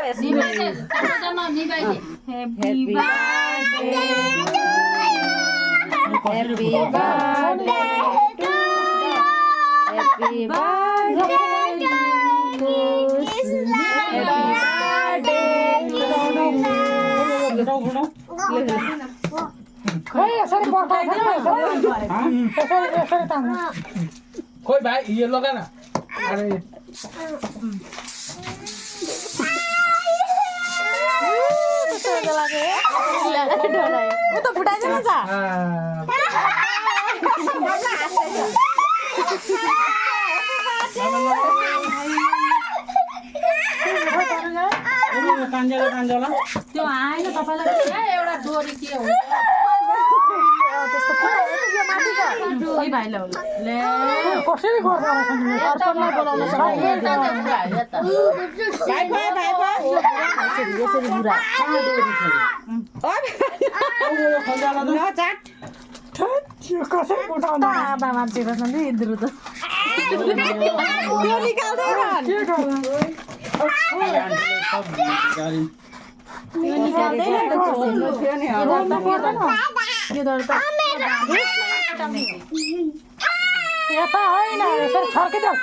निभाइदे सबैजना निभाइदे Happy birthday Happy birthday Happy birthday खोइ भाइ यो लगा न अरे उ त फुटाइदे न जा कान्जला त्यो आएन तपाईलाई एउटा डोरी के हुन्छ त्यस्तो फुटायो यो माथिको डोरी भाइले होला ले कसरी गर्छ अर्पणलाई बोलाउन सक्छ यसरी बुरा कसरी फुटाउँदा आमा मान्छे रहेछ नि यिनीहरू त त्यो निकाल्दैन के गर्नु यो निकाल्दैन त यो दर्द यता होइन यसरी छर्किदेऊ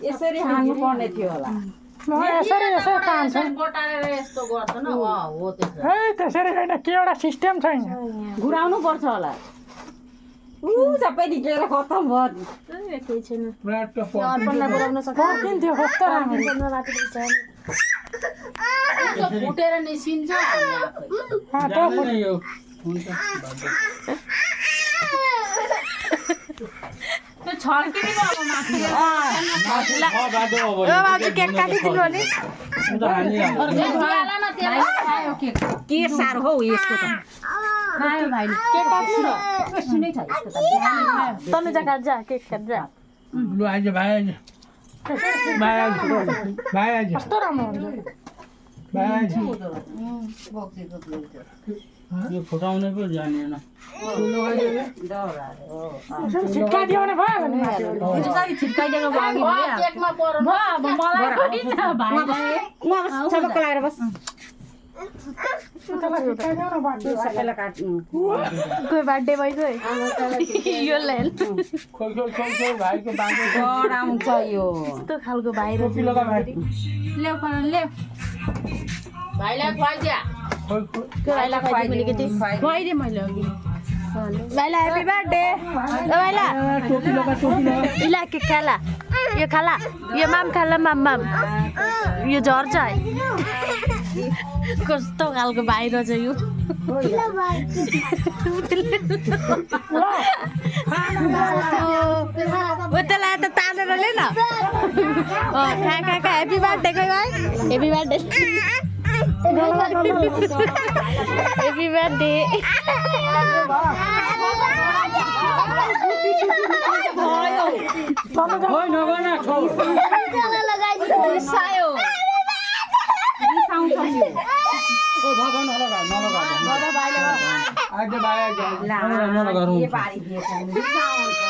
यसरी हान्नु पर्ने थियो होला यसरी यसरी तान्छ बोटालेर यस्तो गर्छ न हो त्यसो है त्यसरी होइन के एउटा सिस्टम छैन घुराउनु पर्छ होला सबै निक्लेर खतम भयो केही छैन अर्पणलाई बोलाउन सक्छ किन्थ्यो कस्तो राम्रो फुटेर निस्किन्छ त्यो छर्किने अब माथि केक काटिदिनु अनि के साह्रो हौ यसको त खायो भाइले केक काट्नु र सुनै छ यसको त तनुजा काट जा केक काट जा लु आइज भाइ आइज कस्तो राम्रो हुन्छ यो फुटाउने पो जानेन छिटकाइदियो भने भयो भने छिटकाइदिएको बानी भयो केकमा पर्नु भयो अब मलाई होइन भाइलाई सबैको लागेर बस सबैलाई काट्नु कोही बर्थडे भइसक्यो यो ल्यान खोइ भाइको बाँको आउँछ यो यस्तो खालको भाइ टोपी लगा भाइ ल्याउ पर ल्याउ भाइलाई खुवाइदिया भाइलाई खुवाइदिनु अलिकति खुवाइदिएँ मैले अघि भाइलाई ह्याप्पी बर्थडे भाइला टोपी लगा इला के खाला यो खाला यो माम खाला माम यो झर्छ है कस्तो खालको भाइ रहेछ यो त्यसलाई त तानेर ले न खा ह्याप्पी बर्थडे खै भाइ ह्याप्पी बर्थडे ह्याप्पी बर्थडे खोइ नगर्न छौ रिसायो रिसाउँछ यो ओ भगवान नलगा बाबा भाइले आज भाइ नलगा के पारी दिएछ रिसाउँछ